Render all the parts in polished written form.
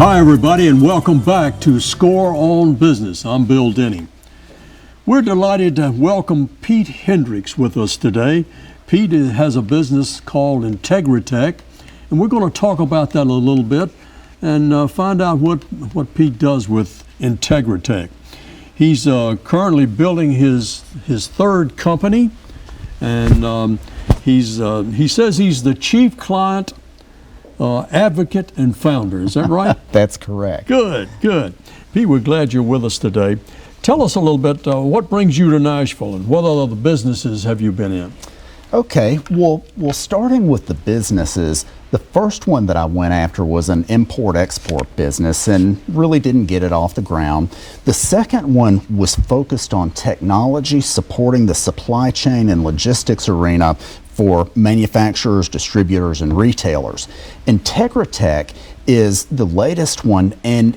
Hi everybody, and welcome back to Score on Business. I'm Bill Denny. We're delighted to welcome Pete Hendrix with us today. Pete has a business called Integritech, and we're going to talk about that a little bit and find out what Pete does with Integritech. He's currently building his third company, and he says he's the chief client advocate and founder. Is that right? That's correct. Good. Pete, we're glad you're with us today. Tell us a little bit, what brings you to Nashville and what other businesses have you been in? Okay, well, starting with the businesses, the first one that I went after was an import-export business and really didn't get it off the ground. The second one was focused on technology supporting the supply chain and logistics arena for manufacturers, distributors, and retailers. Integritech is the latest one, and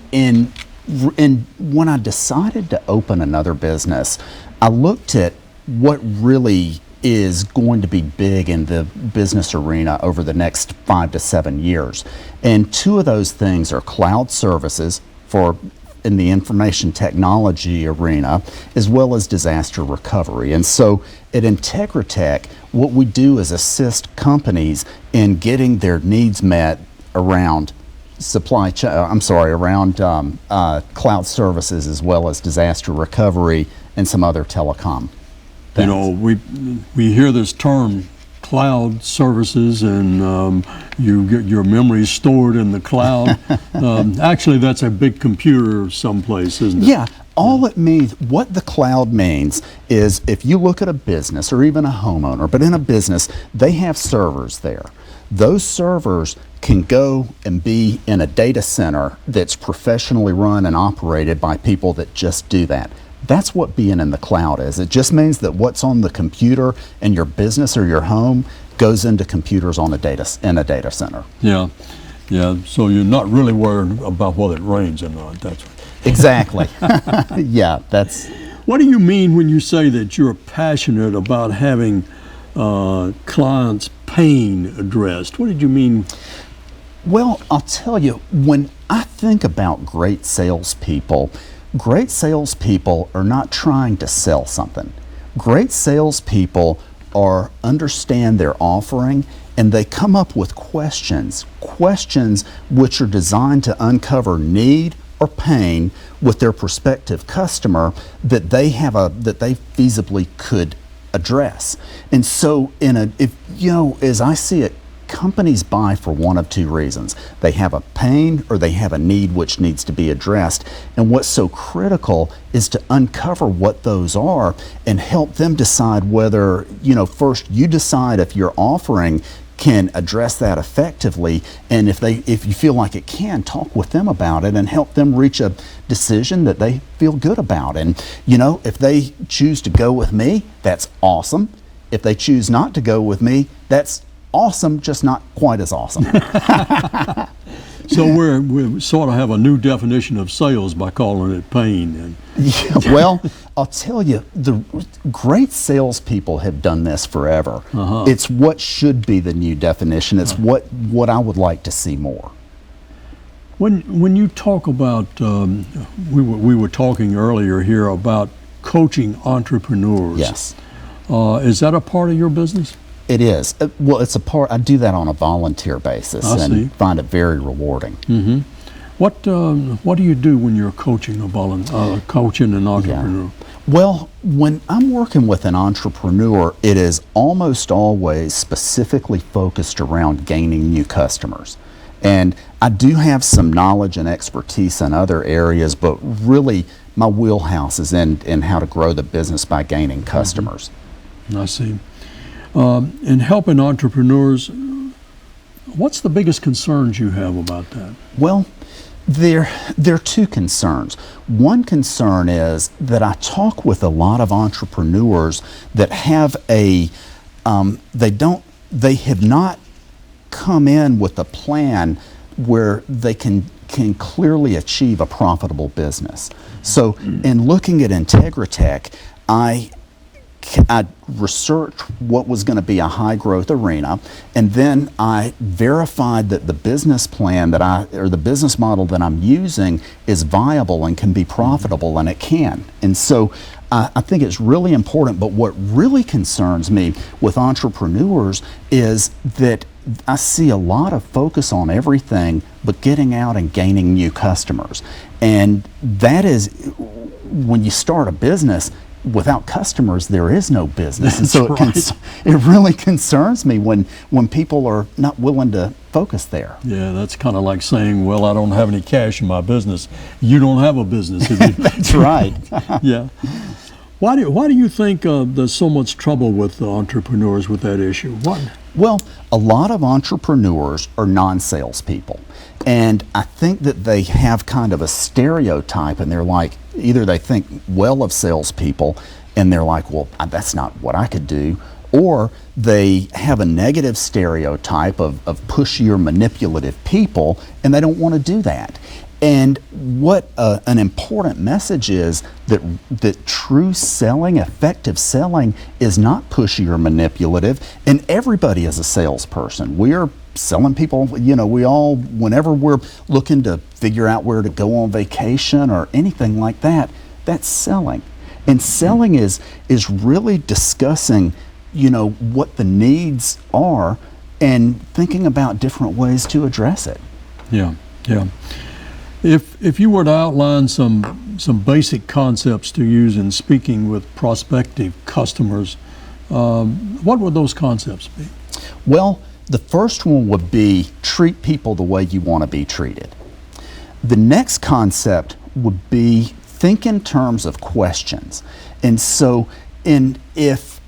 when I decided to open another business, I looked at what really is going to be big in the business arena over the next 5 to 7 years. And two of those things are cloud services in the information technology arena, as well as disaster recovery. And so at Integritech, what we do is assist companies in getting their needs met around cloud services, as well as disaster recovery and some other telecom things. You know, we hear this term cloud services, and you get your memories stored in the cloud. Actually, that's a big computer someplace, isn't it? Yeah. All it means, what the cloud means is if you look at a business or even a homeowner, but in a business, they have servers there. Those servers can go and be in a data center that's professionally run and operated by people that just do that. That's what being in the cloud is. It just means that what's on the computer in your business or your home goes into computers in a data center. Yeah. So you're not really worried about whether it rains or not. That's exactly. Yeah, that's. What do you mean when you say that you're passionate about having clients' pain addressed? What did you mean? Well, I'll tell you, when I think about great salespeople are not trying to sell something. Great salespeople understand their offering, and they come up with questions which are designed to uncover need or pain with their prospective customer that they feasibly could address. And so as I see it, companies buy for one of two reasons. They have a pain or they have a need which needs to be addressed. And what's so critical is to uncover what those are and help them decide whether, first you decide if your offering can address that effectively, and if you feel like it can, talk with them about it and help them reach a decision that they feel good about. And if they choose to go with me, that's awesome. If they choose not to go with me, that's awesome, just not quite as awesome. So we sort of have a new definition of sales by calling it pain. Yeah, well, I'll tell you, the great salespeople have done this forever. It's what should be the new definition. It's what I would like to see more. When you talk about, we were talking earlier here about coaching entrepreneurs. Yes. Is that a part of your business? It is. Well, it's a part. I do that on a volunteer basis and find it very rewarding. Mm-hmm. What do you do when you're coaching coaching an entrepreneur? Yeah. Well, when I'm working with an entrepreneur, it is almost always specifically focused around gaining new customers. And I do have some knowledge and expertise in other areas, but really my wheelhouse is in how to grow the business by gaining customers. Mm-hmm. I see. In helping entrepreneurs, what's the biggest concerns you have about that? Well, there are two concerns. One concern is that I talk with a lot of entrepreneurs that have they have not come in with a plan where they can clearly achieve a profitable business. So in looking at Integritech, I I researched what was going to be a high growth arena, and then I verified that the business plan or the business model that I'm using is viable and can be profitable, and it can. And so I think it's really important. But what really concerns me with entrepreneurs is that I see a lot of focus on everything but getting out and gaining new customers. And that is, when you start a business, without customers, there is no business. And so it really concerns me when people are not willing to focus there. Yeah, that's kind of like saying, well, I don't have any cash in my business. You don't have a business. That's right. Yeah. Why do you think there's so much trouble with entrepreneurs with that issue? What? Well, a lot of entrepreneurs are non-salespeople. And I think that they have kind of a stereotype, and they're like, either they think well of salespeople and they're like, well, that's not what I could do, or they have a negative stereotype of pushy or manipulative people, and they don't want to do that. And what an important message is that true selling, effective selling, is not pushy or manipulative, and everybody is a salesperson. We are selling people, we all, whenever we're looking to figure out where to go on vacation or anything like that, that's selling. And selling is really discussing, what the needs are and thinking about different ways to address it. Yeah, yeah. If you were to outline some basic concepts to use in speaking with prospective customers, what would those concepts be? Well, the first one would be treat people the way you want to be treated. The next concept would be think in terms of questions. And so if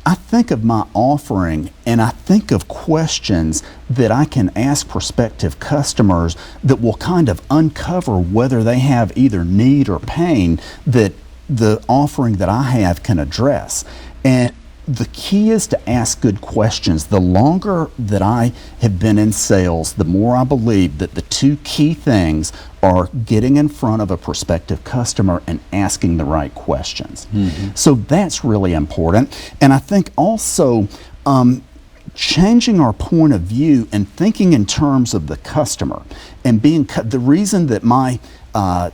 I think of my offering and I think of questions that I can ask prospective customers that will kind of uncover whether they have either need or pain that the offering that I have can address. And the key is to ask good questions. The longer that I have been in sales, the more I believe that the two key things are getting in front of a prospective customer and asking the right questions. Mm-hmm. So that's really important. And I think also changing our point of view and thinking in terms of the customer and the reason that my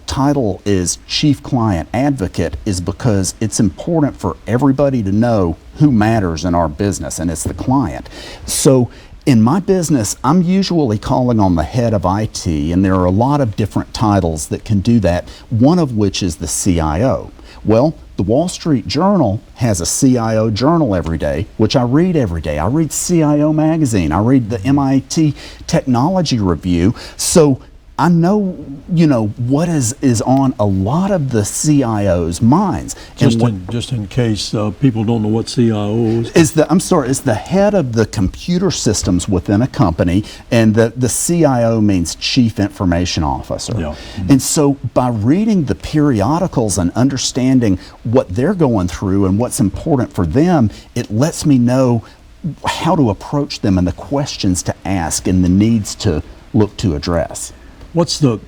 title is Chief Client Advocate is because it's important for everybody to know who matters in our business, and it's the client. So in my business, I'm usually calling on the head of IT, and there are a lot of different titles that can do that, one of which is the CIO. Well, the Wall Street Journal has a CIO journal every day, which I read every day. I read CIO Magazine. I read the MIT Technology Review. So I know, what is on a lot of the CIO's minds. Just in case people don't know what CIO is. It's the head of the computer systems within a company, and the CIO means Chief Information Officer. Yeah. Mm-hmm. And so by reading the periodicals and understanding what they're going through and what's important for them, it lets me know how to approach them and the questions to ask and the needs to look to address. What's the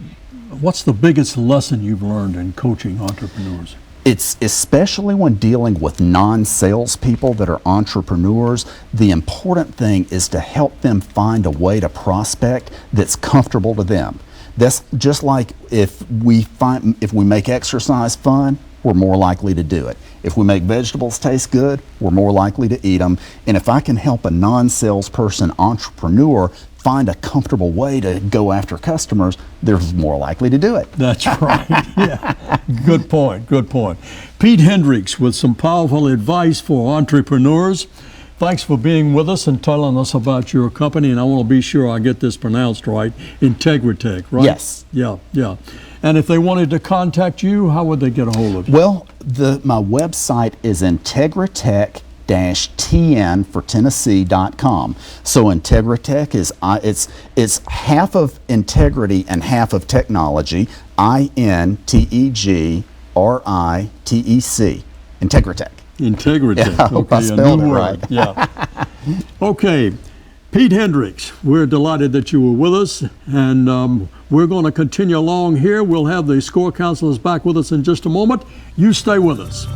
biggest lesson you've learned in coaching entrepreneurs? It's especially when dealing with non-salespeople that are entrepreneurs, the important thing is to help them find a way to prospect that's comfortable to them. That's just like if we make exercise fun, we're more likely to do it. If we make vegetables taste good, we're more likely to eat them. And if I can help a non-salesperson entrepreneur find a comfortable way to go after customers, they're more likely to do it. That's right. Yeah. Good point. Pete Hendrix with some powerful advice for entrepreneurs. Thanks for being with us and telling us about your company. And I want to be sure I get this pronounced right. Integritech, right? Yes. Yeah. And if they wanted to contact you, how would they get a hold of you? Well, my website is Integritech-TN for Tennessee.com. So Integritech it's half of integrity and half of technology. INTEGRITEC. Integritech. Integritech. Yeah, I hope I spelled it right. Yeah. Okay. Pete Hendrix, we're delighted that you were with us, and we're going to continue along here. We'll have the SCORE counselors back with us in just a moment. You stay with us.